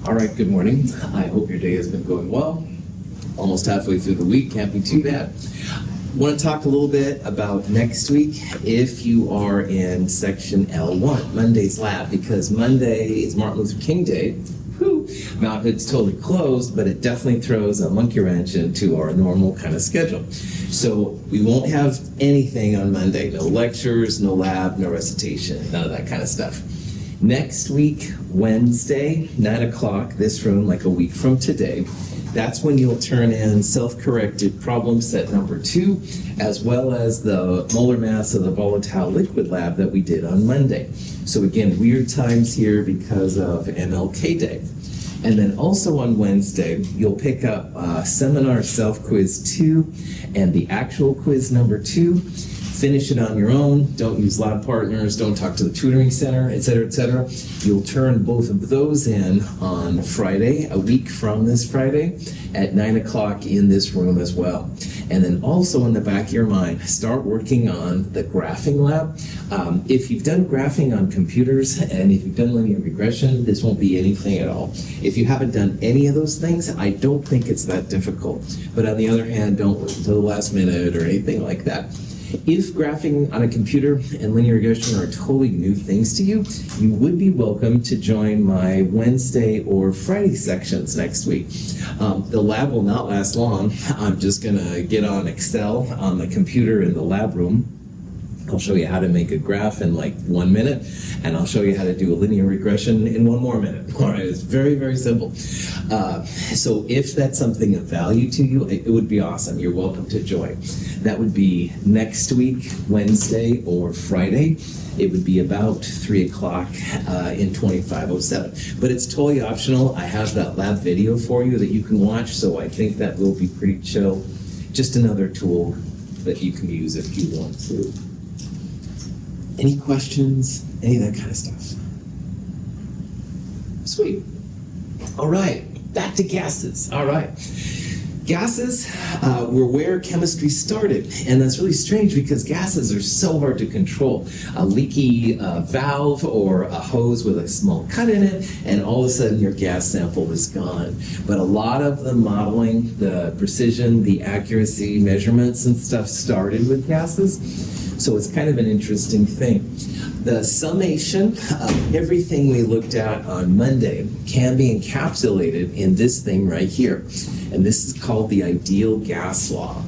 All right, good morning. I hope your day has been going well. Almost halfway through the week, can't be too bad. I want to talk a little bit about next week if you are in section L1, Monday's lab, because Monday is Martin Luther King Day. Whew. Mount Hood's totally closed, but it definitely throws a monkey wrench into our normal kind of schedule. So we won't have anything on Monday, no lectures, no lab, no recitation, none of that kind of stuff. Next week, Wednesday, 9 o'clock, this room, like a week from today, that's when you'll turn in self-corrected problem set number 2, as well as the molar mass of the volatile liquid lab that we did on Monday. So again, weird times here because of MLK Day. And then also on Wednesday, you'll pick up seminar self-quiz 2 and the actual quiz number 2. Finish it on your own. Don't use lab partners. Don't talk to the tutoring center, et cetera, et cetera. You'll turn both of those in on Friday, a week from this Friday, at 9 o'clock in this room as well. And then also in the back of your mind, start working on the graphing lab. If you've done graphing on computers and if you've done linear regression, this won't be anything at all. If you haven't done any of those things, I don't think it's that difficult. But on the other hand, don't wait until the last minute or anything like that. If graphing on a computer and linear regression are totally new things to you, you would be welcome to join my Wednesday or Friday sections next week. The lab will not last long. I'm just going to get on Excel on the computer in the lab room. I'll show you how to make a graph in like 1 minute, and I'll show you how to do a linear regression in 1 more minute. All right, it's very, very simple. So if that's something of value to you, it would be awesome. You're welcome to join. That would be next week, Wednesday or Friday. It would be about 3 o'clock in 2507. But it's totally optional. I have that lab video for you that you can watch, so I think that will be pretty chill. Just another tool that you can use if you want to. Any questions? Any of that kind of stuff? Sweet. All right, back to gases. All right. Gases were where chemistry started, and that's really strange because gases are so hard to control. A leaky valve or a hose with a small cut in it, and all of a sudden your gas sample is gone. But a lot of the modeling, the precision, the accuracy, measurements and stuff started with gases. So it's kind of an interesting thing. The summation of everything we looked at on Monday can be encapsulated in this thing right here. And this is called the ideal gas law.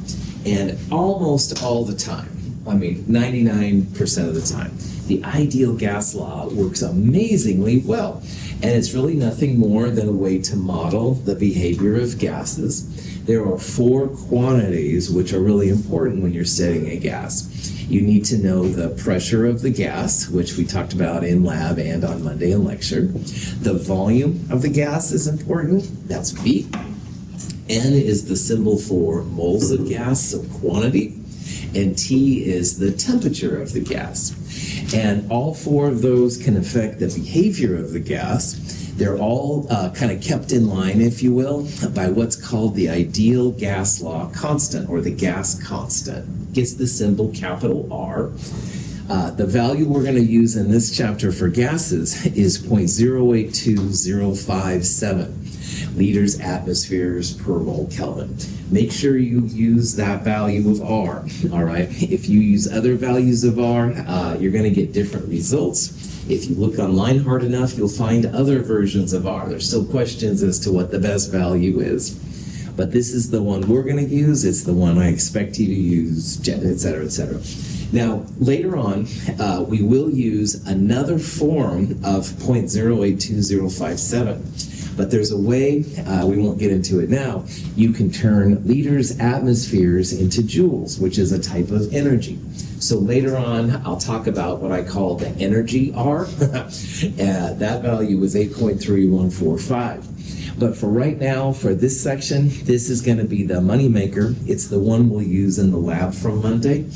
And almost all the time, I mean 99% of the time, the ideal gas law works amazingly well. And it's really nothing more than a way to model the behavior of gases. There are 4 quantities which are really important when you're studying a gas. You need to know the pressure of the gas, which we talked about in lab and on Monday in lecture. The volume of the gas is important. That's V. N is the symbol for moles of gas, so quantity. And T is the temperature of the gas. And all 4 of those can affect the behavior of the gas. They're all kind of kept in line, if you will, by what's called the ideal gas law constant, or the gas constant. Gets the symbol capital R. The value we're going to use in this chapter for gases is 0.082057 liters atmospheres per mole Kelvin. Make sure you use that value of R, all right? If you use other values of R, you're going to get different results. If you look online hard enough, you'll find other versions of R. There's still questions as to what the best value is. But this is the one we're going to use. It's the one I expect you to use, et cetera, et cetera. Now, later on, we will use another form of 0.082057. But there's a way, we won't get into it now, you can turn liters atmospheres into joules, which is a type of energy. So later on, I'll talk about what I call the energy R. That value was 8.3145. But for right now, for this section, this is going to be the moneymaker. It's the one we'll use in the lab from Monday.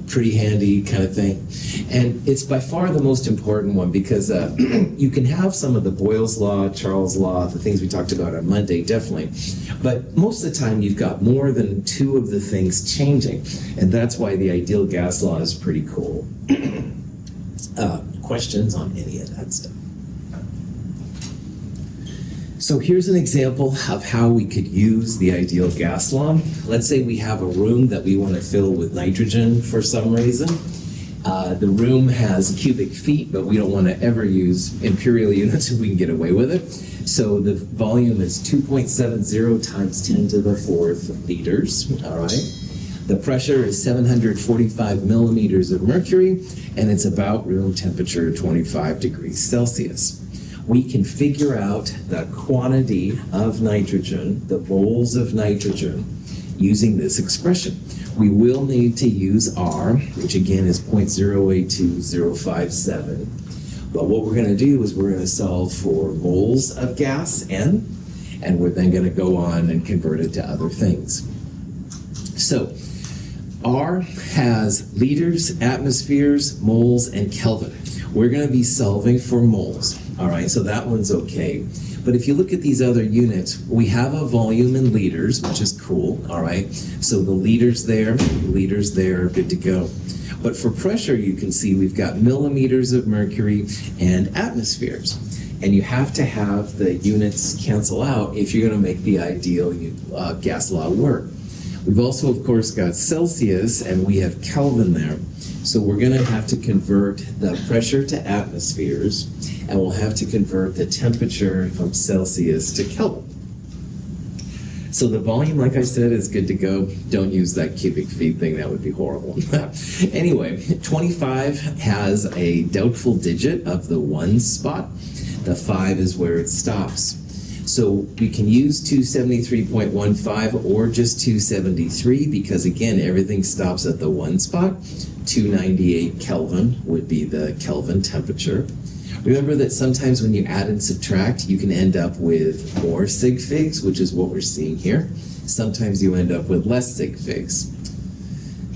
Pretty handy kind of thing. And it's by far the most important one because you can have some of the Boyle's law, Charles' law, the things we talked about on Monday, definitely. But most of the time, you've got more than 2 of the things changing. And that's why the ideal gas law is pretty cool. Questions on any of that stuff? So here's an example of how we could use the ideal gas law. Let's say we have a room that we want to fill with nitrogen for some reason. The room has cubic feet, but we don't want to ever use imperial units if we can get away with it. So the volume is 2.70 times 10 to the fourth liters, all right? The pressure is 745 millimeters of mercury, and it's about room temperature 25 degrees Celsius. We can figure out the quantity of nitrogen, the moles of nitrogen, using this expression. We will need to use R, which again is 0.082057. But what we're going to do is we're going to solve for moles of gas, N, and we're then going to go on and convert it to other things. So R has liters, atmospheres, moles, and Kelvin. We're going to be solving for moles. All right, so that one's okay. But if you look at these other units, we have a volume in liters, which is cool, all right? So the liters there, good to go. But for pressure, you can see we've got millimeters of mercury and atmospheres. And you have to have the units cancel out if you're going to make the ideal gas law work. We've also, of course, got Celsius, and we have Kelvin there. So we're going to have to convert the pressure to atmospheres, and we'll have to convert the temperature from Celsius to Kelvin. So the volume, like I said, is good to go. Don't use that cubic feet thing. That would be horrible. Anyway, 25 has a doubtful digit of the 1 spot. The 5 is where it stops. So we can use 273.15 or just 273 because, again, everything stops at the 1 spot. 298 Kelvin would be the Kelvin temperature. Remember that sometimes when you add and subtract, you can end up with more sig figs, which is what we're seeing here. Sometimes you end up with less sig figs.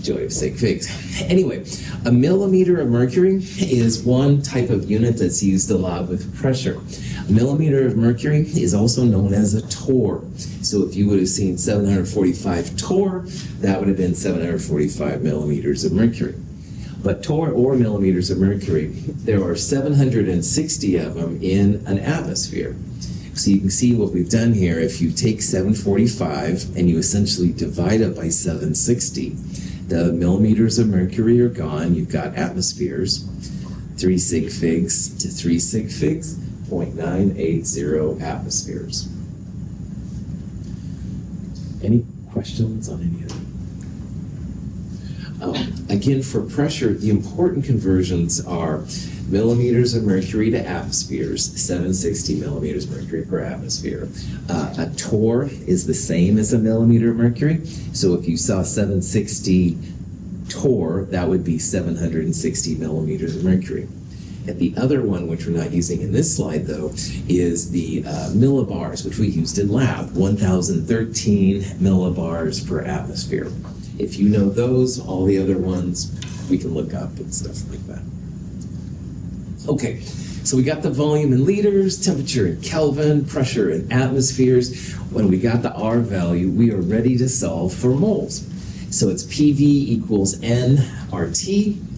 Joy of sig figs. Anyway, a millimeter of mercury is one type of unit that's used a lot with pressure. A millimeter of mercury is also known as a torr. So if you would have seen 745 torr, that would have been 745 millimeters of mercury. But torr or millimeters of mercury, there are 760 of them in an atmosphere. So you can see what we've done here. If you take 745 and you essentially divide it by 760, the millimeters of mercury are gone. You've got atmospheres, 3 sig figs to 3 sig figs, 0.980 atmospheres. Any questions on any of that? Again, for pressure, the important conversions are millimeters of mercury to atmospheres, 760 millimeters of mercury per atmosphere. A torr is the same as a millimeter of mercury. So if you saw 760 torr, that would be 760 millimeters of mercury. And the other one, which we're not using in this slide, though, is the millibars, which we used in lab, 1,013 millibars per atmosphere. If you know those, all the other ones we can look up and stuff like that. Okay, so we got the volume in liters, temperature in Kelvin, pressure in atmospheres. When we got the R value, we are ready to solve for moles. So it's PV equals N RT.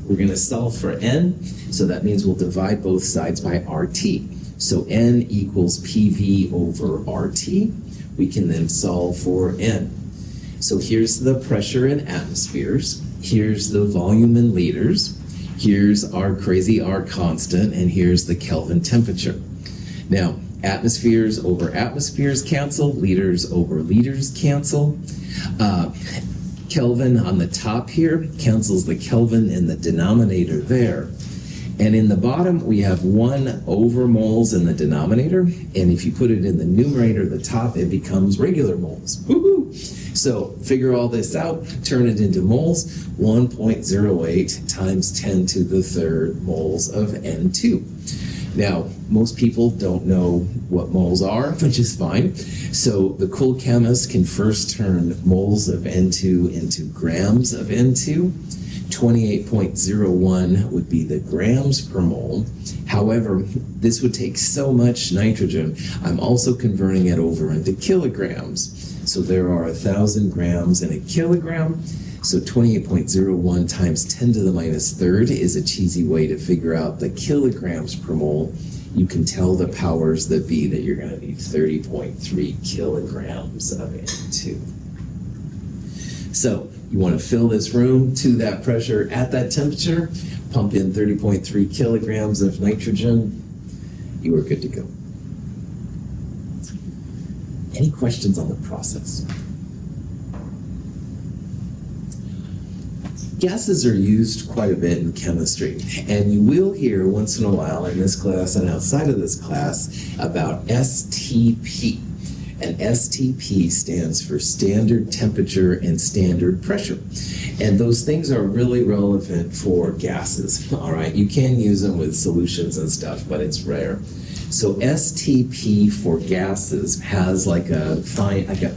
We're going to solve for N, so that means we'll divide both sides by RT. So N equals PV over RT. We can then solve for N. So here's the pressure in atmospheres. Here's the volume in liters. Here's our crazy R constant, and here's the Kelvin temperature. Now, atmospheres over atmospheres cancel, liters over liters cancel. Kelvin on the top here cancels the Kelvin in the denominator there. And in the bottom, we have 1 over moles in the denominator. And if you put it in the numerator, the top, it becomes regular moles. Woohoo! So figure all this out, turn it into moles, 1.08 times 10 to the third moles of N2. Now, most people don't know what moles are, which is fine. So the cool chemist can first turn moles of N2 into grams of N2. 28.01 would be the grams per mole. However, this would take so much nitrogen, I'm also converting it over into kilograms. So there are 1,000 grams in a kilogram. So 28.01 times 10 to the minus third is a cheesy way to figure out the kilograms per mole. you can tell the powers that be that you're going to need 30.3 kilograms of N2. So you want to fill this room to that pressure at that temperature, pump in 30.3 kilograms of nitrogen, you are good to go. Any questions on the process? Gases are used quite a bit in chemistry, and you will hear once in a while in this class and outside of this class about STP. And STP stands for standard temperature and standard pressure. And those things are really relevant for gases, all right? You can use them with solutions and stuff, but it's rare. So STP for gases has like a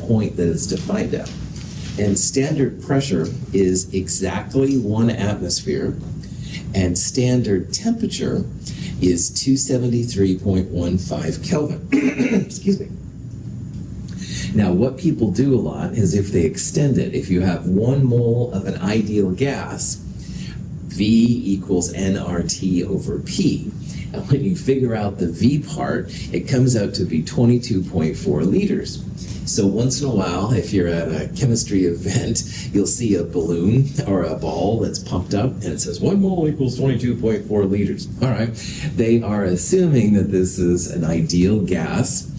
point that is defined out. And standard pressure is exactly 1 atmosphere, and standard temperature is 273.15 Kelvin. Excuse me. Now, what people do a lot is if they extend it, if you have 1 mole of an ideal gas, V equals nRT over P. And when you figure out the V part, it comes out to be 22.4 liters. So once in a while, if you're at a chemistry event, you'll see a balloon or a ball that's pumped up and it says 1 mole equals 22.4 liters. All right. They are assuming that this is an ideal gas.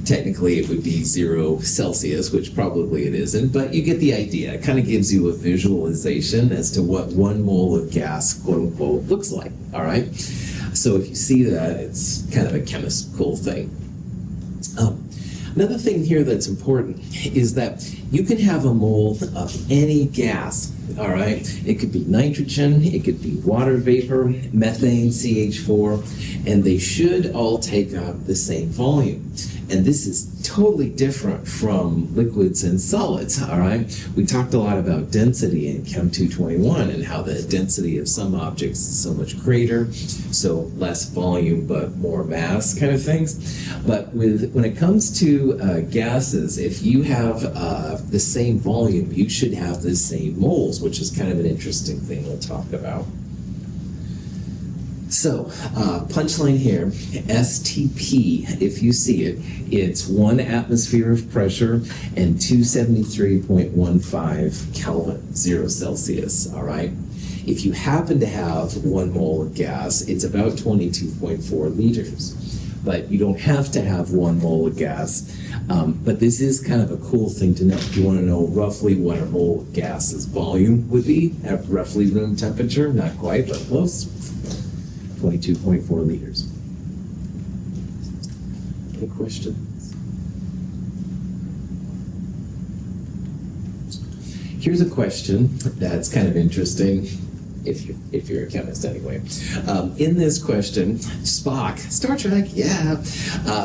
Technically, it would be 0 Celsius, which probably it isn't, but you get the idea. It kind of gives you a visualization as to what 1 mole of gas, quote unquote, looks like. All right. So if you see that, it's kind of a chemical thing. Another thing here that's important is that you can have a mole of any gas, all right? It could be nitrogen, it could be water vapor, methane, CH4, and they should all take up the same volume. And this is totally different from liquids and solids, all right? We talked a lot about density in Chem 221 and how the density of some objects is so much greater, so less volume but more mass kind of things. But when it comes to gases, if you have the same volume, you should have the same moles, which is kind of an interesting thing we'll talk about. So, punchline here, STP, if you see it, it's 1 atmosphere of pressure and 273.15 Kelvin, 0 Celsius, all right? If you happen to have 1 mole of gas, it's about 22.4 liters. But you don't have to have 1 mole of gas. But this is kind of a cool thing to know. You want to know roughly what a mole of gas's volume would be at roughly room temperature, not quite, but close. 22.4 liters. Any questions? Here's a question that's kind of interesting, if you're a chemist anyway. In this question, Spock, Star Trek,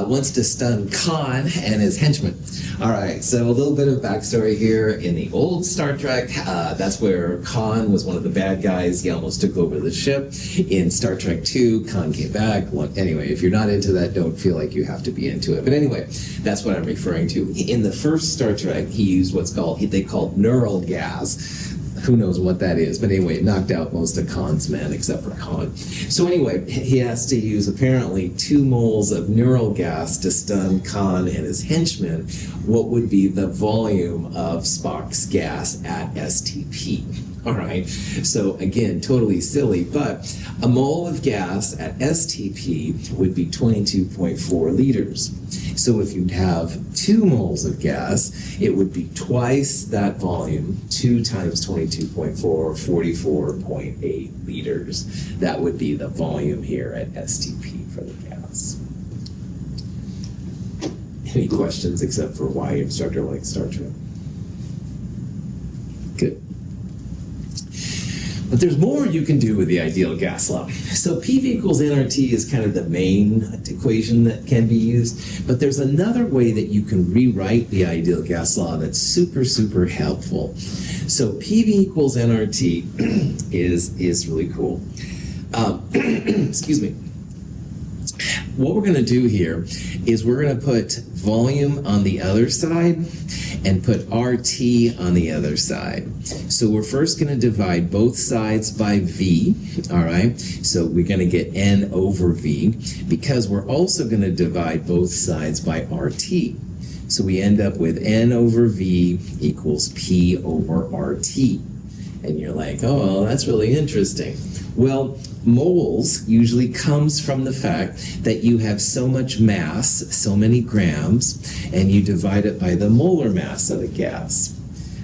wants to stun Khan and his henchmen. All right, so a little bit of backstory here. In the old Star Trek, that's where Khan was one of the bad guys. He almost took over the ship. In Star Trek 2, Khan came back. Anyway, if you're not into that, don't feel like you have to be into it. But anyway, that's what I'm referring to. In the first Star Trek, he used they called neural gas. Who knows what that is, but anyway, it knocked out most of Khan's men except for Khan. So anyway, he has to use apparently 2 moles of neural gas to stun Khan and his henchmen. What would be the volume of Spock's gas at STP? All right, so again, totally silly, but a mole of gas at STP would be 22.4 liters. So if you'd have 2 moles of gas, it would be twice that volume, 2 times 22.4, 44.8 liters. That would be the volume here at STP for the gas. Any questions except for why your instructor likes Star Trek? Good. But there's more you can do with the ideal gas law. So PV equals nRT is kind of the main equation that can be used, but there's another way that you can rewrite the ideal gas law that's super, super helpful. So PV equals nRT is really cool. Excuse me. What we're going to do here is we're going to put volume on the other side and put RT on the other side. So we're first going to divide both sides by V, all right? So we're going to get N over V, because we're also going to divide both sides by RT. So we end up with N over V equals P over RT. And you're like, oh, well, that's really interesting. Well, moles usually comes from the fact that you have so much mass, so many grams, and you divide it by the molar mass of the gas.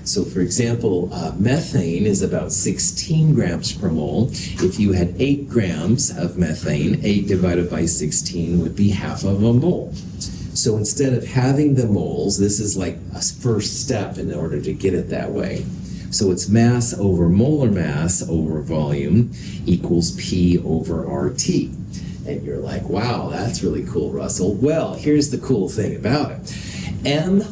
So for example, methane is about 16 grams per mole. If you had 8 grams of methane, 8 divided by 16 would be half of a mole. So instead of having the moles, this is like a first step in order to get it that way. So it's mass over molar mass over volume equals P over RT. And you're like, wow, that's really cool, Russell. Well, here's the cool thing about it.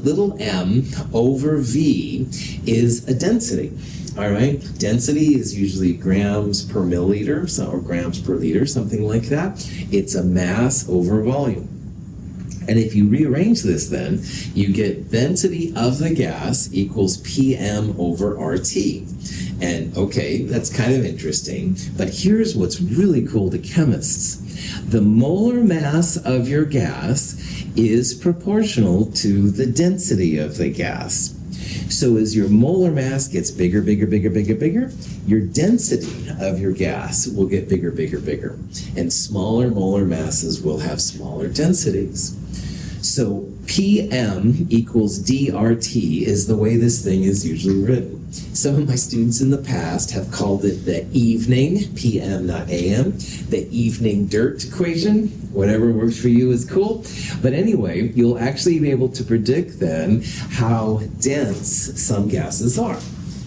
Little m over V is a density. All right, density is usually grams per milliliter, or grams per liter, something like that. It's a mass over volume. And if you rearrange this then, you get density of the gas equals PM over RT. And okay, that's kind of interesting, but here's what's really cool to chemists. The molar mass of your gas is proportional to the density of the gas. So as your molar mass gets bigger, your density of your gas will get bigger. And smaller molar masses will have smaller densities. So PM equals DRT is the way this thing is usually written. Some of my students in the past have called it the evening, PM not AM, the evening dirt equation. Whatever works for you is cool. But anyway, you'll actually be able to predict then how dense some gases are.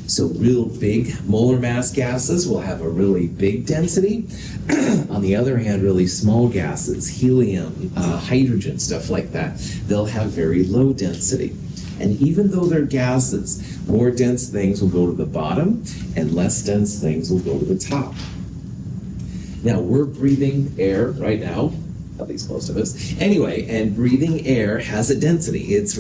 So real big molar mass gases will have a really big density. On the other hand, really small gases, helium, hydrogen, stuff like that, they'll have very low density. And even though they're gases, more dense things will go to the bottom and less dense things will go to the top. Now, we're breathing air right now, at least most of us. Anyway, and breathing air has a density. The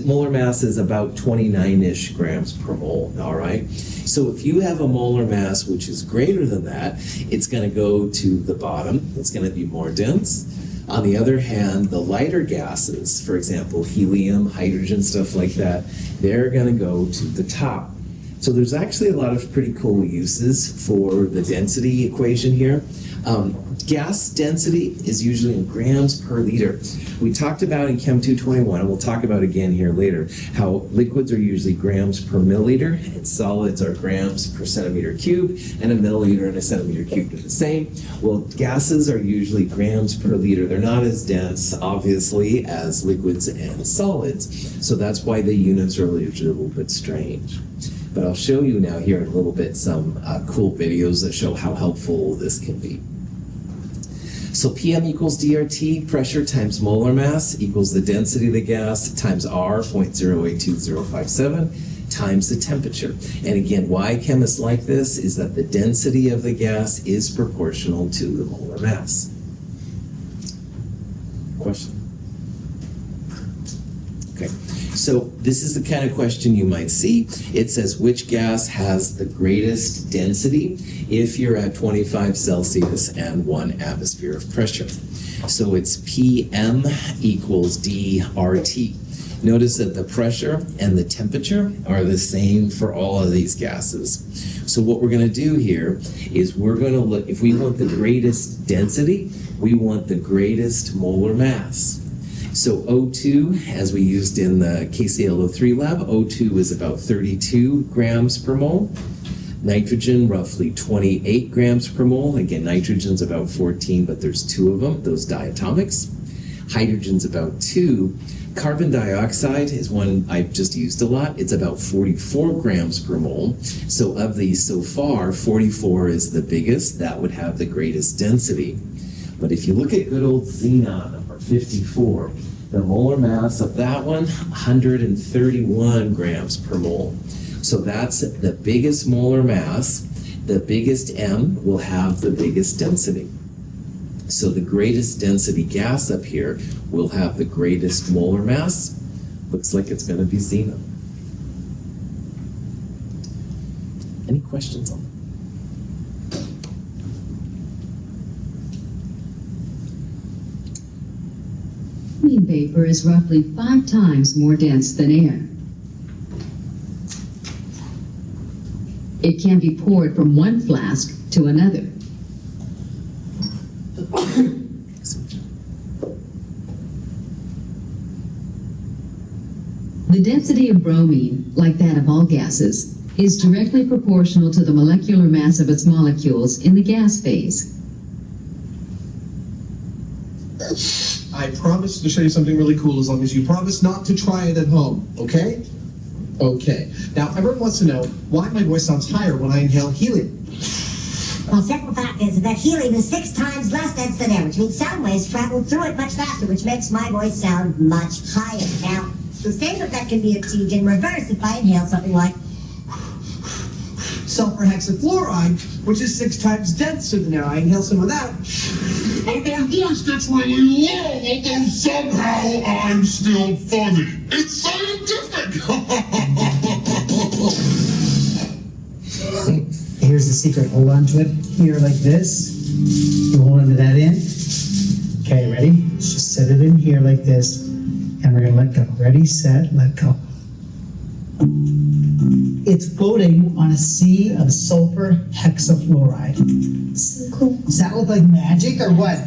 molar mass is about 29-ish grams per mole, all right? So if you have a molar mass which is greater than that, it's going to go to the bottom. It's going to be more dense. On the other hand, the lighter gases, for example, helium, hydrogen, stuff like that, they're going to go to the top. So there's actually a lot of pretty cool uses for the density equation here. Gas density is usually in grams per liter. We talked about in Chem 221, and we'll talk about again here later, how liquids are usually grams per milliliter, and solids are grams per centimeter cubed, and a milliliter and a centimeter cubed are the same. Well, gases are usually grams per liter. They're not as dense, obviously, as liquids and solids, so that's why the units are usually a little bit strange. But I'll show you now here in a little bit some cool videos that show how helpful this can be. So PM equals DRT, pressure times molar mass equals the density of the gas times R, 0.082057, times the temperature. And again, why chemists like this is that the density of the gas is proportional to the molar mass. Question? Okay. So this is the kind of question you might see. It says which gas has the greatest density if you're at 25 Celsius and 1 atmosphere of pressure. So it's PM equals DRT. Notice that the pressure and the temperature are the same for all of these gases. So what we're going to do here is we're going to look, if we want the greatest density, we want the greatest molar mass. So O2, as we used in the KClO3 lab, O2 is about 32 grams per mole. Nitrogen, roughly 28 grams per mole. Again, nitrogen's about 14, but there's 2 of them, those diatomics. Hydrogen's about 2. Carbon dioxide is one I've just used a lot. It's about 44 grams per mole. So of these so far, 44 is the biggest. That would have the greatest density. But if you look at good old xenon, number 54, the molar mass of that one, 131 grams per mole. So that's the biggest molar mass. The biggest M will have the biggest density. So the greatest density gas up here will have the greatest molar mass. Looks like it's going to be xenon. Any questions on that? Clean vapor is roughly 5 times more dense than air. It can be poured from one flask to another. The density of bromine, like that of all gases, is directly proportional to the molecular mass of its molecules in the gas phase. I promise to show you something really cool as long as you promise not to try it at home, okay? Okay. Now, everyone wants to know why my voice sounds higher when I inhale helium. Well, simple fact is that helium is 6 times less dense than air, which means sound waves travel through it much faster, which makes my voice sound much higher. Now, the same effect can be achieved in reverse if I inhale something like Sulfur hexafluoride, which is 6 times denser than air. I inhale some of that. And my voice gets really low, although somehow I'm still funny. It's scientific! Here's the secret. Hold on to it here like this. You hold on to that end. Okay, ready? Let's just set it in here like this. And we're going to let go. Ready, set, let go. It's floating on a sea of sulfur hexafluoride. So cool. Does that look like magic or what?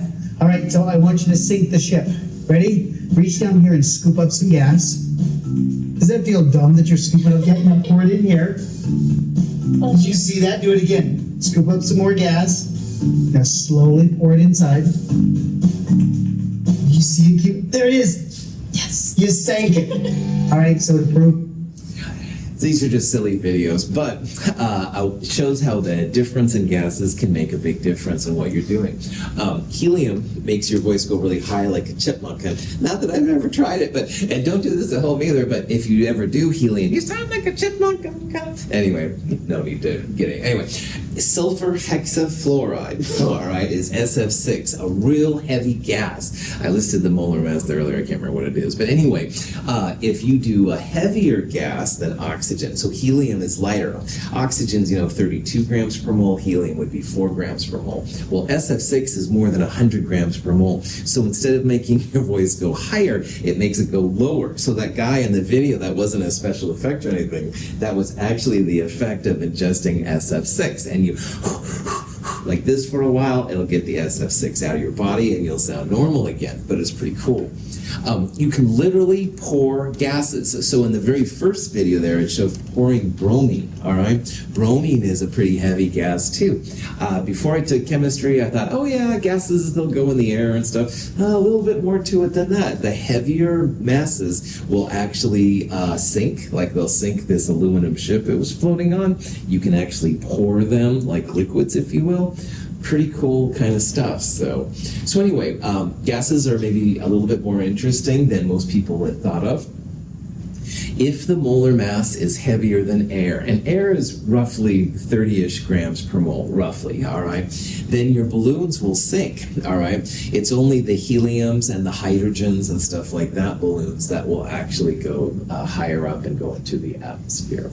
All right, so I want you to sink the ship. Ready? Reach down here and scoop up some gas. Does that feel dumb that you're scooping up gas? Now pour it in here. Did you see that? Do it again. Scoop up some more gas. Now slowly pour it inside. You see it? There it is. Yes. You sank it. All right, so to prove. These are just silly videos, but it shows how the difference in gases can make a big difference in what you're doing. Helium makes your voice go really high like a chipmunk. And not that I've ever tried it, and don't do this at home either, but if you ever do helium, you sound like a chipmunk. Anyway, no need to get it. Anyway, sulfur hexafluoride, all right, is SF6, a real heavy gas. I listed the molar mass there earlier. I can't remember what it is. But anyway, if you do a heavier gas than oxygen, so helium is lighter. Oxygen's, 32 grams per mole. Helium would be 4 grams per mole. Well, SF6 is more than 100 grams per mole. So instead of making your voice go higher, it makes it go lower. So that guy in the video, that wasn't a special effect or anything. That was actually the effect of ingesting SF6. And you like this for a while, it'll get the SF6 out of your body and you'll sound normal again. But it's pretty cool. You can literally pour gases. So in the very first video there, it showed pouring bromine, all right? Bromine is a pretty heavy gas too. Before I took chemistry, I thought, oh yeah, gases, they'll go in the air and stuff. A little bit more to it than that. The heavier masses will actually sink, like they'll sink this aluminum ship it was floating on. You can actually pour them like liquids, if you will. Pretty cool kind of stuff. So anyway, gases are maybe a little bit more interesting than most people had thought of. If the molar mass is heavier than air, and air is roughly 30-ish grams per mole, roughly, all right, then your balloons will sink, all right? It's only the heliums and the hydrogens and stuff like that balloons that will actually go higher up and go into the atmosphere.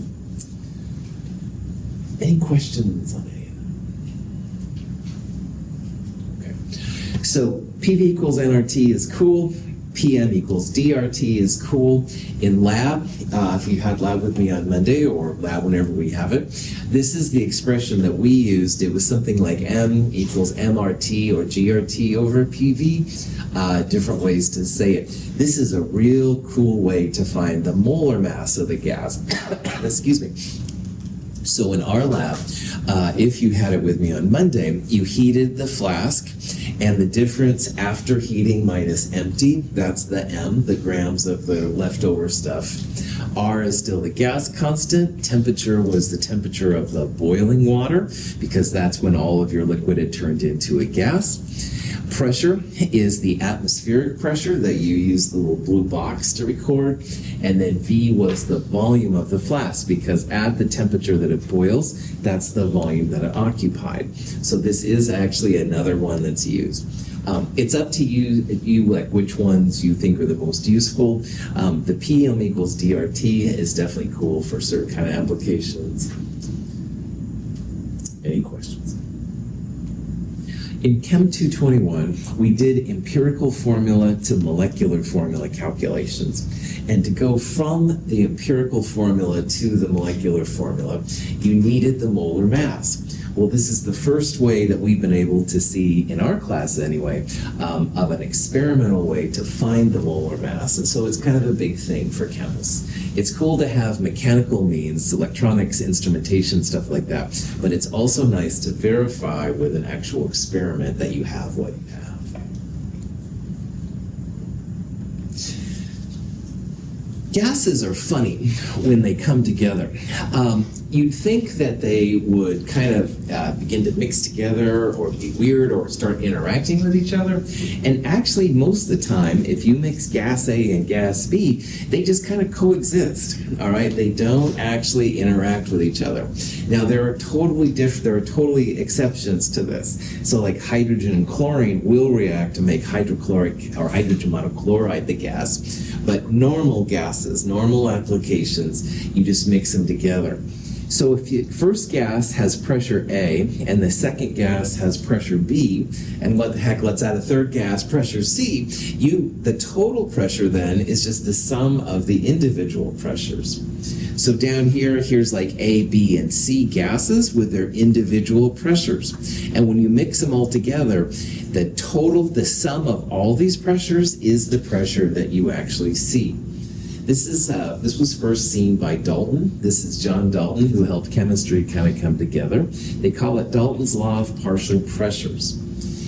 Any questions on it? So PV equals nRT is cool. PM equals DRT is cool. In lab, if you had lab with me on Monday or lab whenever we have it, this is the expression that we used. It was something like M equals MRT or GRT over PV. Different ways to say it. This is a real cool way to find the molar mass of the gas. Excuse me. So in our lab, if you had it with me on Monday, you heated the flask, and the difference after heating minus empty, that's the M, the grams of the leftover stuff. R is still the gas constant. Temperature was the temperature of the boiling water, because that's when all of your liquid had turned into a gas. Pressure is the atmospheric pressure that you use the little blue box to record. And then V was the volume of the flask, because at the temperature that it boils, that's the volume that it occupied. So this is actually another one that's used. It's up to you like which ones you think are the most useful. The PM equals DRT is definitely cool for certain kind of applications. Any questions? In Chem 221, we did empirical formula to molecular formula calculations. And to go from the empirical formula to the molecular formula, you needed the molar mass. Well, this is the first way that we've been able to see, in our class anyway, of an experimental way to find the molar mass. And so it's kind of a big thing for chemists. It's cool to have mechanical means, electronics, instrumentation, stuff like that, but it's also nice to verify with an actual experiment that you have what you have. Gases are funny when they come together. You'd think that they would kind of begin to mix together or be weird or start interacting with each other. And actually, most of the time, if you mix gas A and gas B, they just kind of coexist, all right? They don't actually interact with each other. Now, there are totally exceptions to this. So like hydrogen and chlorine will react to make hydrochloric or hydrogen monochloride, the gas. But normal gases, normal applications, you just mix them together. So if the first gas has pressure A and the second gas has pressure B, and what the heck, let's add a third gas, pressure C, the total pressure then is just the sum of the individual pressures. So down here's like A, B, and C gases with their individual pressures. And when you mix them all together, the sum of all these pressures is the pressure that you actually see. This was first seen by Dalton. This is John Dalton, who helped chemistry kind of come together. They call it Dalton's law of partial pressures.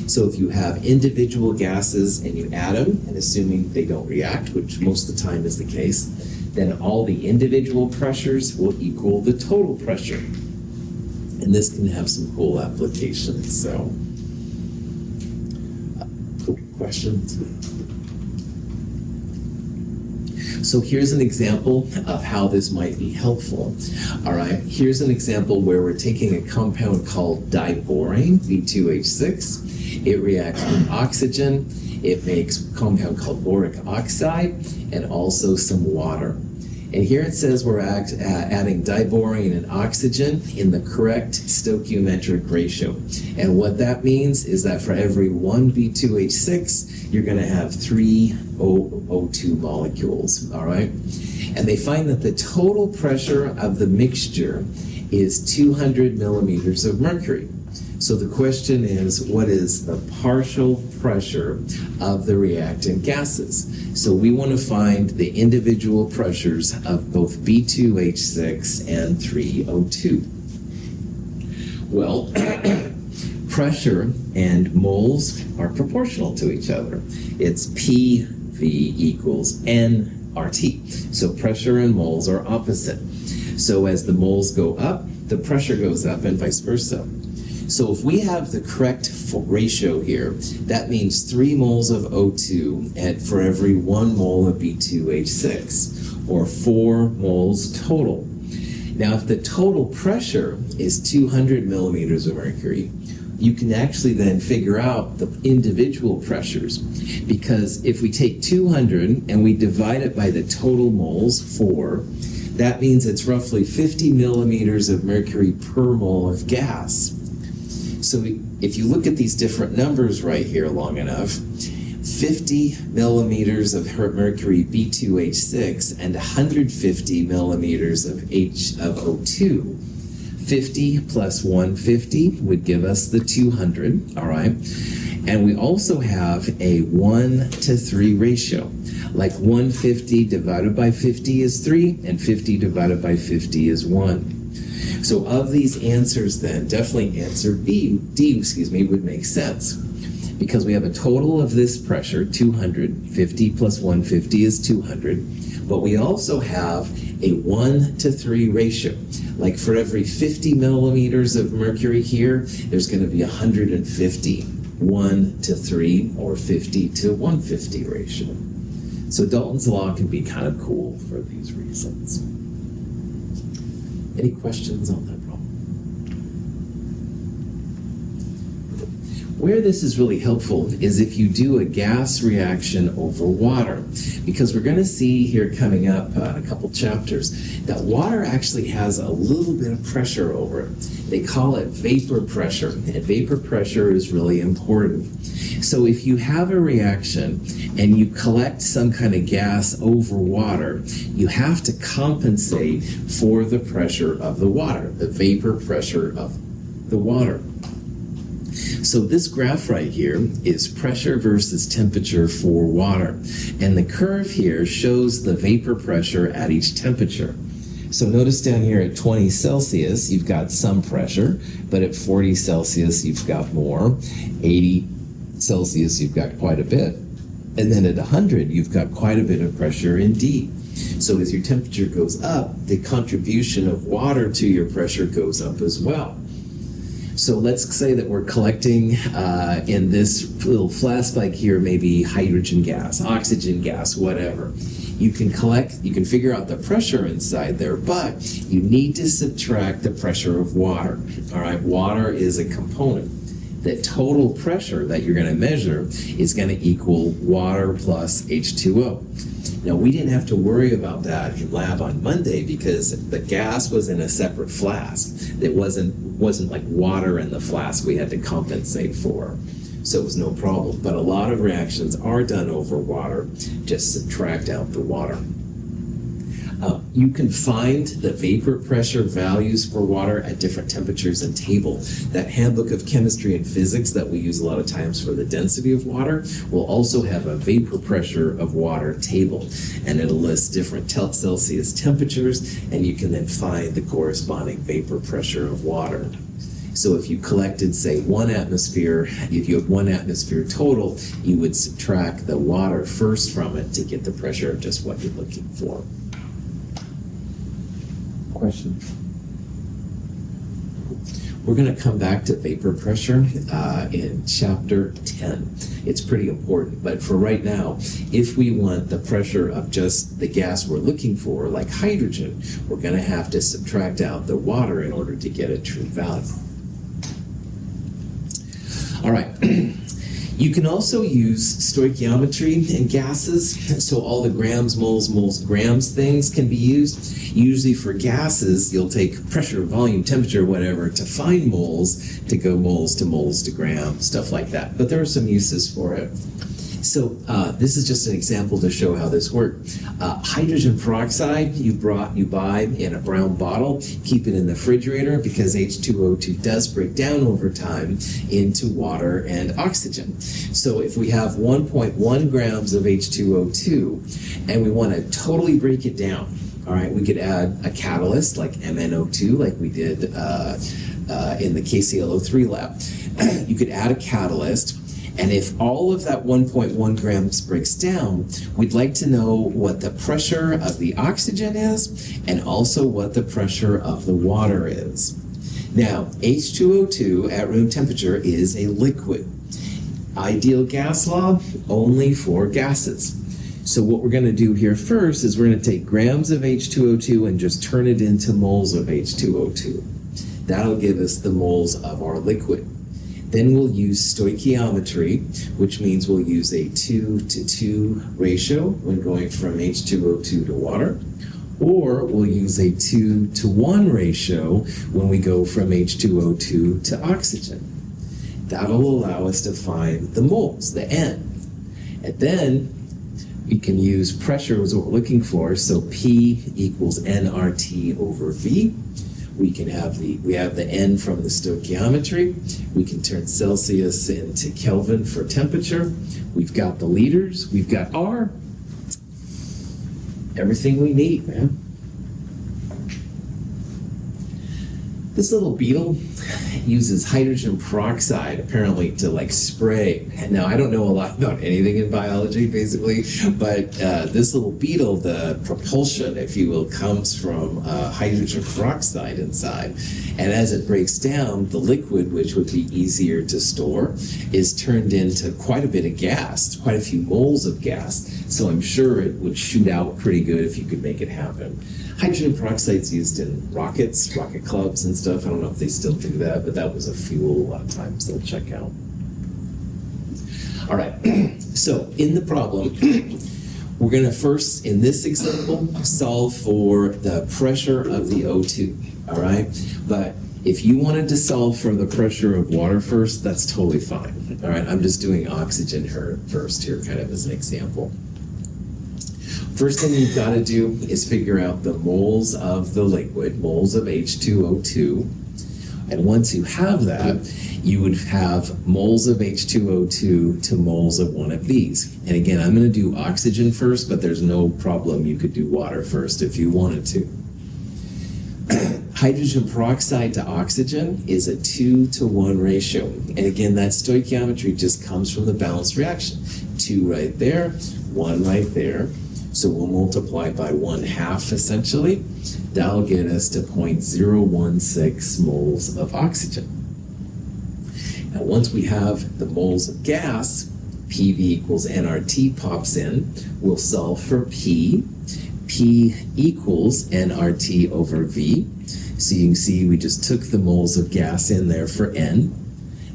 So if you have individual gases and you add them, and assuming they don't react, which most of the time is the case, then all the individual pressures will equal the total pressure. And this can have some cool applications. So, cool questions? So here's an example of how this might be helpful. All right, here's an example where we're taking a compound called diborane, B2H6. It reacts with oxygen. It makes a compound called boric oxide and also some water. And here it says we're adding diborane and oxygen in the correct stoichiometric ratio. And what that means is that for every one B2H6, you're going to have 3 O2 molecules, all right? And they find that the total pressure of the mixture is 200 millimeters of mercury. So the question is, what is the partial pressure of the reactant gases? So we want to find the individual pressures of both B2H6 and 3O2. Well, pressure and moles are proportional to each other. It's PV equals nRT. So pressure and moles are opposite. So as the moles go up, the pressure goes up and vice versa. So if we have the correct ratio here, that means 3 moles of O2 for every 1 mole of B2H6, or 4 moles total. Now, if the total pressure is 200 millimeters of mercury, you can actually then figure out the individual pressures, because if we take 200 and we divide it by the total moles, 4, that means it's roughly 50 millimeters of mercury per mole of gas. So if you look at these different numbers right here long enough, 50 millimeters of mercury B2H6 and 150 millimeters of O2. 50 plus 150 would give us the 200, all right? And we also have a 1 to 3 ratio. Like 150 divided by 50 is 3, and 50 divided by 50 is 1. So of these answers then, definitely answer D, would make sense. Because we have a total of this pressure, 200, 50 plus 150 is 200, but we also have a 1 to 3 ratio. Like for every 50 millimeters of mercury here, there's going to be 150, 1 to 3, or 50 to 150 ratio. So Dalton's law can be kind of cool for these reasons. Any questions on that problem? Where this is really helpful is if you do a gas reaction over water, because we're going to see here coming up in a couple chapters that water actually has a little bit of pressure over it. They call it vapor pressure, and vapor pressure is really important. So if you have a reaction and you collect some kind of gas over water, you have to compensate for the pressure of the water, the vapor pressure of the water. So this graph right here is pressure versus temperature for water. And the curve here shows the vapor pressure at each temperature. So notice down here at 20 Celsius, you've got some pressure, but at 40 Celsius, you've got more. 80 Celsius, you've got quite a bit. And then at 100, you've got quite a bit of pressure indeed. So as your temperature goes up, the contribution of water to your pressure goes up as well. So let's say that we're collecting in this little flask like here, maybe hydrogen gas, oxygen gas, whatever. You can figure out the pressure inside there, but you need to subtract the pressure of water. All right, water is a component. The total pressure that you're going to measure is going to equal water plus H2O. Now, we didn't have to worry about that in lab on Monday because the gas was in a separate flask. It wasn't like water in the flask we had to compensate for. So it was no problem. But a lot of reactions are done over water. Just subtract out the water. You can find the vapor pressure values for water at different temperatures in table. That handbook of chemistry and physics that we use a lot of times for the density of water will also have a vapor pressure of water table. And it'll list different Celsius temperatures, and you can then find the corresponding vapor pressure of water. So if you collected, say, 1 atmosphere, if you have 1 atmosphere total, you would subtract the water first from it to get the pressure of just what you're looking for. Question? We're going to come back to vapor pressure in chapter 10. It's pretty important, but for right now, if we want the pressure of just the gas we're looking for, like hydrogen, we're going to have to subtract out the water in order to get a true value. All right. You can also use stoichiometry in gases, so all the grams, moles, grams things can be used. Usually for gases, you'll take pressure, volume, temperature, whatever, to find moles, to go moles to gram, stuff like that. But there are some uses for it. So this is just an example to show how this works. Hydrogen peroxide you buy in a brown bottle, keep it in the refrigerator because H2O2 does break down over time into water and oxygen. So if we have 1.1 grams of H2O2 and we want to totally break it down, all right, we could add a catalyst like MnO2 like we did in the KClO3 lab. You could add a catalyst. And if all of that 1.1 grams breaks down, we'd like to know what the pressure of the oxygen is and also what the pressure of the water is. Now, H2O2 at room temperature is a liquid. Ideal gas law, only for gases. So what we're going to do here first is we're going to take grams of H2O2 and just turn it into moles of H2O2. That'll give us the moles of our liquid. Then we'll use stoichiometry, which means we'll use a 2-to-2 ratio when going from H2O2 to water, or we'll use a 2-to-1 ratio when we go from H2O2 to oxygen. That'll allow us to find the moles, the N. And then we can use pressure is what we're looking for, so P equals nRT over V. We have the N from the stoichiometry. We can turn Celsius into Kelvin for temperature. We've got the liters. We've got R. Everything we need, man. This little beetle uses hydrogen peroxide apparently to like spray. Now I don't know a lot about anything in biology basically, but this little beetle, the propulsion, if you will, comes from hydrogen peroxide inside. And as it breaks down, the liquid, which would be easier to store, is turned into quite a bit of gas, quite a few moles of gas. So I'm sure it would shoot out pretty good if you could make it happen. Hydrogen peroxide is used in rockets, rocket clubs and stuff. I don't know if they still do that, but that was a fuel a lot of times they'll check out. All right, so in the problem, we're gonna first, in this example, solve for the pressure of the O2, all right? But if you wanted to solve for the pressure of water first, that's totally fine, all right? I'm just doing oxygen first here, kind of as an example. First thing you've got to do is figure out the moles of the liquid, moles of H2O2. And once you have that, you would have moles of H2O2 to moles of one of these. And again, I'm going to do oxygen first, but there's no problem. You could do water first if you wanted to. Hydrogen peroxide to oxygen is a 2-to-1 ratio. And again, that stoichiometry just comes from the balanced reaction. 2 right there, 1 right there. So we'll multiply by 1/2 essentially. That'll get us to 0.016 moles of oxygen. Now once we have the moles of gas, PV equals nRT pops in. We'll solve for P. P equals nRT over V. So you can see we just took the moles of gas in there for N.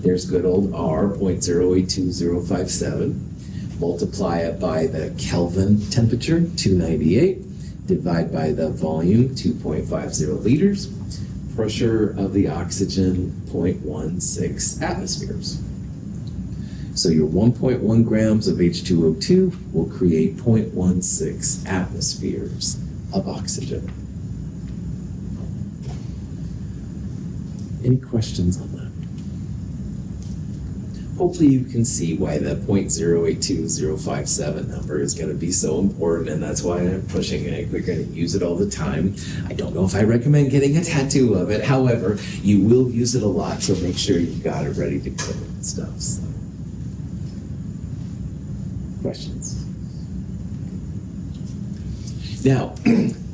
There's good old R, 0.082057. Multiply it by the Kelvin temperature, 298, divide by the volume, 2.50 liters, pressure of the oxygen, 0.16 atmospheres. So your 1.1 grams of H2O2 will create 0.16 atmospheres of oxygen. Any questions on that? Hopefully you can see why the 0.082057 number is going to be so important, and that's why I'm pushing it. We're going to use it all the time. I don't know if I recommend getting a tattoo of it. However, you will use it a lot, so make sure you've got it ready to go and stuff. So. Questions? Now,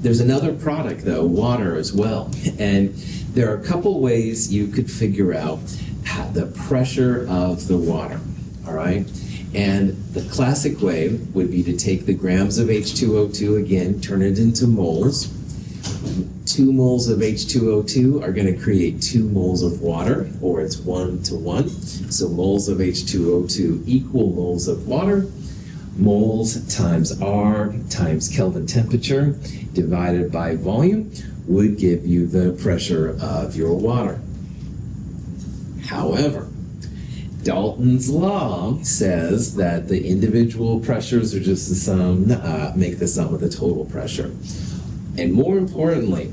there's another product though, water as well, and there are a couple ways you could figure out the pressure of the water, all right? And the classic way would be to take the grams of H2O2 again, turn it into moles. 2 moles of H2O2 are going to create 2 moles of water, or it's 1-to-1. So moles of H2O2 equal moles of water. Moles times R times Kelvin temperature divided by volume would give you the pressure of your water. However, Dalton's law says that the individual pressures are just the sum, make the sum of the total pressure. And more importantly,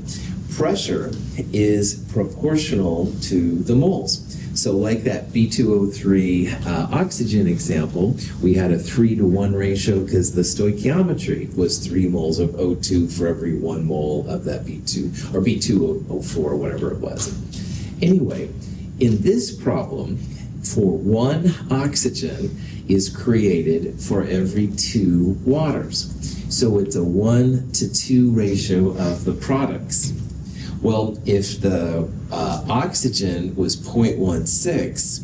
pressure is proportional to the moles. So like that B2O3 oxygen example, we had a 3-to-1 ratio because the stoichiometry was 3 moles of O2 for every 1 mole of that B2, or B2O4, or whatever it was. Anyway, in this problem, for 1 oxygen is created for every 2 waters. So it's a 1-to-2 ratio of the products. Well, if the oxygen was 0.16,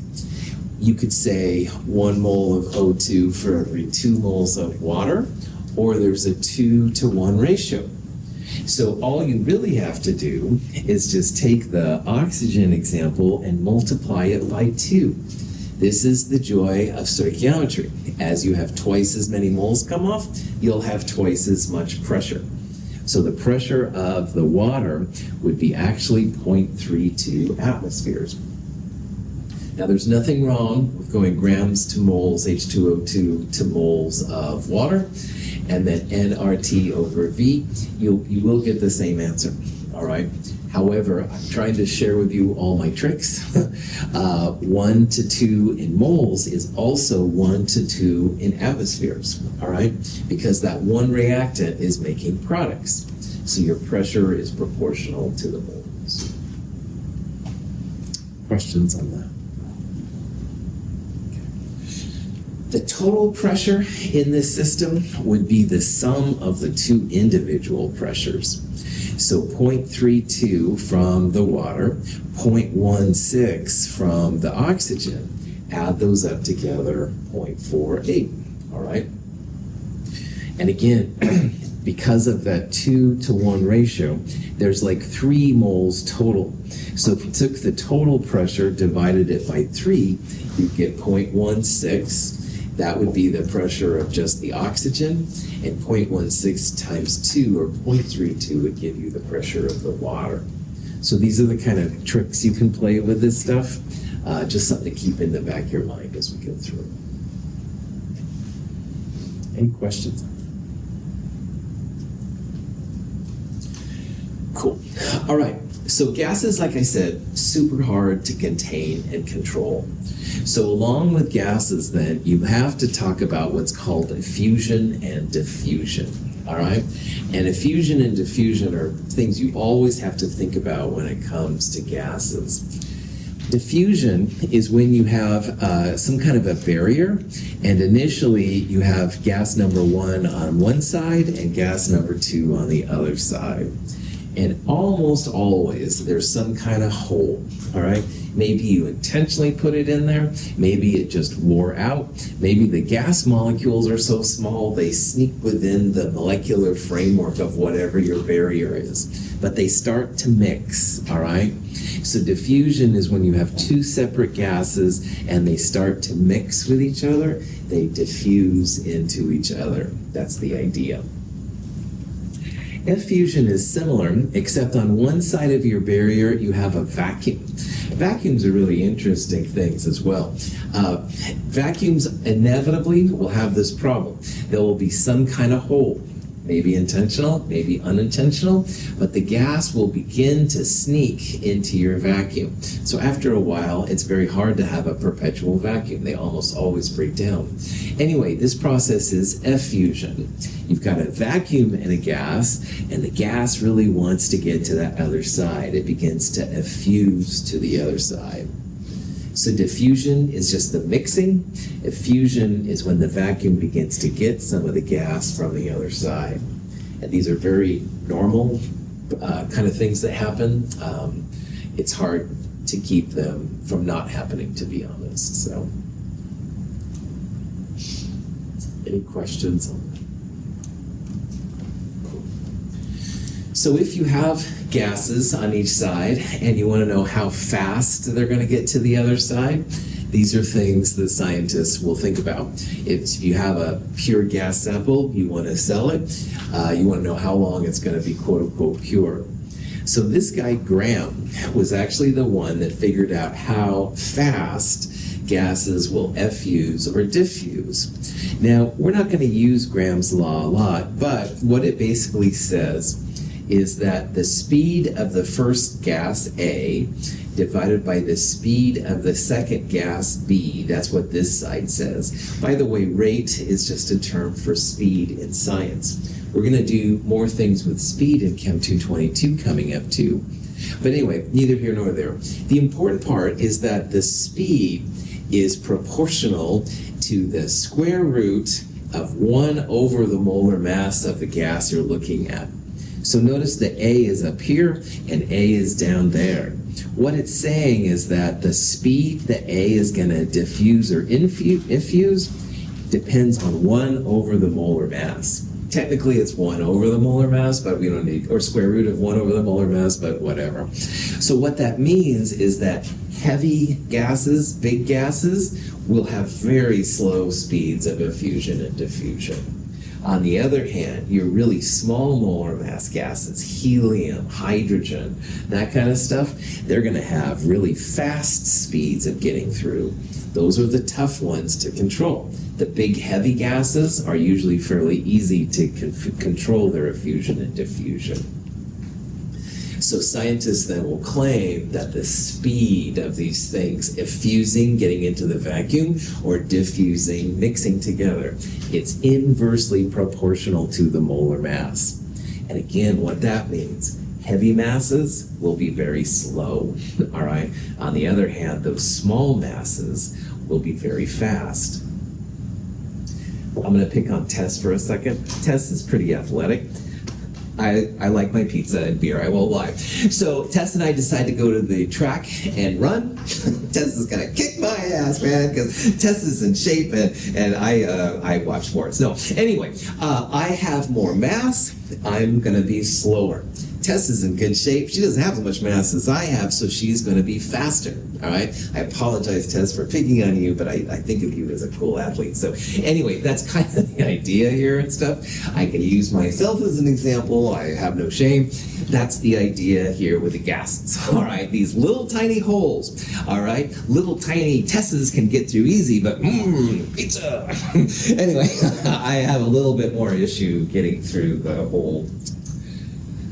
you could say 1 mole of O2 for every 2 moles of water, or there's a 2-to-1 ratio. So all you really have to do is just take the oxygen example and multiply it by 2. This is the joy of stoichiometry. As you have twice as many moles come off, you'll have twice as much pressure. So the pressure of the water would be actually 0.32 atmospheres. Now there's nothing wrong with going grams to moles, H2O2 to moles of water, and then nRT over V, you will get the same answer, all right? However, I'm trying to share with you all my tricks. 1-to-2 in moles is also 1-to-2 in atmospheres, all right? Because that one reactant is making products. So your pressure is proportional to the moles. Questions on that? The total pressure in this system would be the sum of the 2 individual pressures. So 0.32 from the water, 0.16 from the oxygen. Add those up together, 0.48, all right? And again, because of that 2-to-1 ratio, there's like 3 moles total. So if you took the total pressure, divided it by 3, you get 0.16. That would be the pressure of just the oxygen, and 0.16 times 2, or 0.32, would give you the pressure of the water. So these are the kind of tricks you can play with this stuff. Just something to keep in the back of your mind as we go through. Any questions? Cool. All right. So gases, like I said, super hard to contain and control. So along with gases, then, you have to talk about what's called effusion and diffusion. All right? And effusion and diffusion are things you always have to think about when it comes to gases. Diffusion is when you have some kind of a barrier, and initially you have gas number 1 on one side and gas number 2 on the other side. And almost always there's some kind of hole, all right? Maybe you intentionally put it in there, maybe it just wore out, maybe the gas molecules are so small they sneak within the molecular framework of whatever your barrier is. But they start to mix, all right? So diffusion is when you have two separate gases and they start to mix with each other, they diffuse into each other. That's the idea. Effusion is similar, except on one side of your barrier you have a vacuum. Vacuums are really interesting things as well. Vacuums inevitably will have this problem. There will be some kind of hole, maybe intentional, maybe unintentional, but the gas will begin to sneak into your vacuum. So after a while, it's very hard to have a perpetual vacuum. They almost always break down. Anyway, this process is effusion. You've got a vacuum in a gas, and the gas really wants to get to that other side. It begins to effuse to the other side. So diffusion is just the mixing. Effusion is when the vacuum begins to get some of the gas from the other side. And these are very normal kind of things that happen. It's hard to keep them from not happening, to be honest. So, any questions on that? Cool. So if you have gases on each side and you want to know how fast they're going to get to the other side, these are things that scientists will think about. If you have a pure gas sample, you want to sell it, you want to know how long it's going to be quote unquote pure. So this guy Graham was actually the one that figured out how fast gases will effuse or diffuse. Now, we're not going to use Graham's law a lot, but what it basically says is that the speed of the first gas A divided by the speed of the second gas B, that's what this side says. By the way, rate is just a term for speed in science. We're going to do more things with speed in Chem 222 coming up too. But anyway, neither here nor there. The important part is that the speed is proportional to the square root of 1 over the molar mass of the gas you're looking at. So notice that A is up here and A is down there. What it's saying is that the speed that A is going to diffuse or infuse depends on 1 over the molar mass. Technically it's 1 over the molar mass, but we don't need, or square root of 1 over the molar mass, but whatever. So what that means is that heavy gases, big gases, will have very slow speeds of effusion and diffusion. On the other hand, your really small molar mass gases, helium, hydrogen, that kind of stuff, they're going to have really fast speeds of getting through. Those are the tough ones to control. The big heavy gases are usually fairly easy to control their effusion and diffusion. So scientists then will claim that the speed of these things, effusing, getting into the vacuum, or diffusing, mixing together, it's inversely proportional to the molar mass. And again, what that means, heavy masses will be very slow, all right? On the other hand, those small masses will be very fast. I'm going to pick on Tess for a second. Tess is pretty athletic. I like my pizza and beer, I won't lie. So Tess and I decided to go to the track and run. Tess is gonna kick my ass, man, because Tess is in shape and I watch sports. No, anyway, I have more mass, I'm gonna be slower. Tess is in good shape. She doesn't have as much mass as I have, so she's going to be faster. All right. I apologize, Tess, for picking on you, but I think of you as a cool athlete. So anyway, that's kind of the idea here and stuff. I can use myself as an example. I have no shame. That's the idea here with the gases. All right. These little tiny holes. All right. Little tiny Tesses can get through easy, but pizza. Anyway, I have a little bit more issue getting through the whole.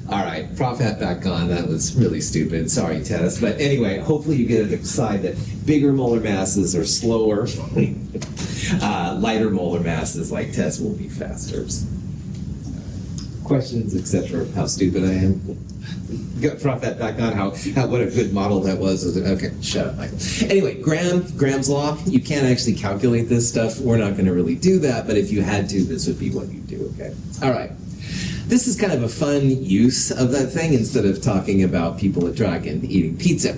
All right, Prof hat back on. That was really stupid. Sorry, Tess. But anyway, hopefully you get to decide that bigger molar masses are slower. Lighter molar masses like Tess will be faster. Questions, except for how stupid I am? Got Prof hat back on. How what a good model that was. Okay, shut up, Michael. Anyway, Graham's law. You can't actually calculate this stuff. We're not going to really do that. But if you had to, this would be what you do. Okay. All right. This is kind of a fun use of that thing instead of talking about people at Dragon eating pizza.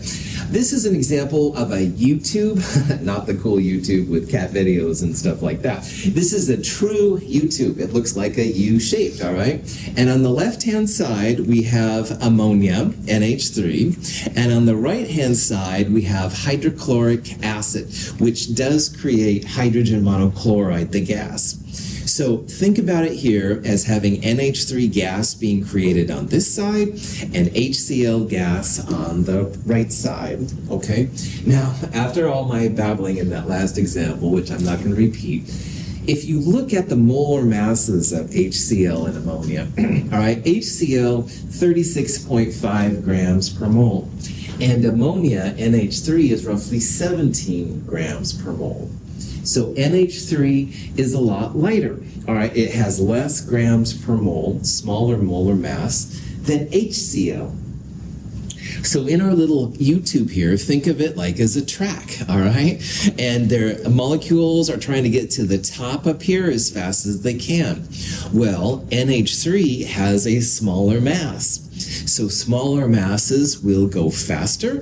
This is an example of a YouTube, not the cool YouTube with cat videos and stuff like that. This is a true YouTube. It looks like a U-shaped, all right? And on the left-hand side, we have ammonia, NH3, and on the right-hand side, we have hydrochloric acid, which does create hydrogen monochloride, the gas. So think about it here as having NH3 gas being created on this side and HCl gas on the right side, okay? Now, after all my babbling in that last example, which I'm not going to repeat, if you look at the molar masses of HCl and ammonia, all right, HCl, 36.5 grams per mole, and ammonia, NH3, is roughly 17 grams per mole. So NH3 is a lot lighter, all right? It has less grams per mole, smaller molar mass than HCl. So in our little YouTube here, think of it like as a track, all right? And their molecules are trying to get to the top up here as fast as they can. Well, NH3 has a smaller mass. So smaller masses will go faster.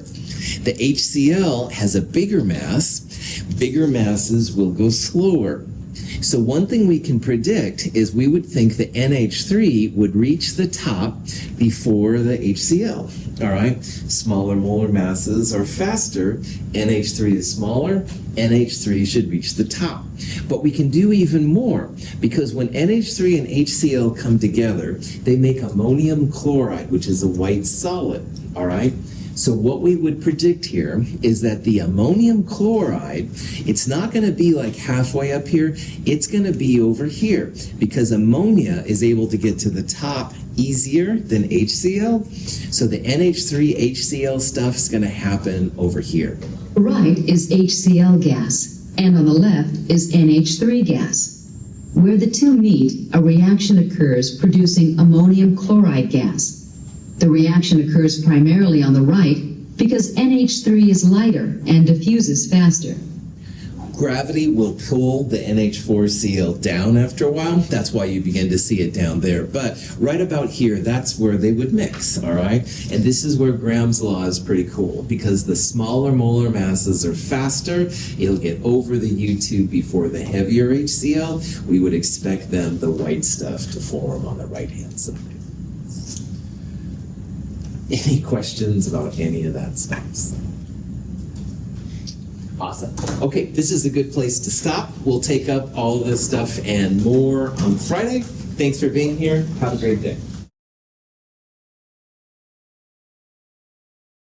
The HCl has a bigger mass. Bigger masses will go slower. So one thing we can predict is we would think that NH3 would reach the top before the HCl. All right, smaller molar masses are faster. NH3 is smaller. NH3 should reach the top. But we can do even more because when NH3 and HCl come together, they make ammonium chloride, which is a white solid. All right. So what we would predict here is that the ammonium chloride, it's not going to be like halfway up here, it's going to be over here because ammonia is able to get to the top easier than HCl. So the NH3 HCl stuff is going to happen over here. Right is HCl gas, and on the left is NH3 gas. Where the two meet, a reaction occurs producing ammonium chloride gas. The reaction occurs primarily on the right because NH3 is lighter and diffuses faster. Gravity will pull the NH4Cl down after a while. That's why you begin to see it down there. But right about here, that's where they would mix, all right? And this is where Graham's law is pretty cool because the smaller molar masses are faster. It'll get over the U2 before the heavier HCl. We would expect then the white stuff to form on the right-hand side. Any questions about any of that stuff? Awesome. Okay, this is a good place to stop. We'll take up all of this stuff and more on Friday. Thanks for being here. Have a great day.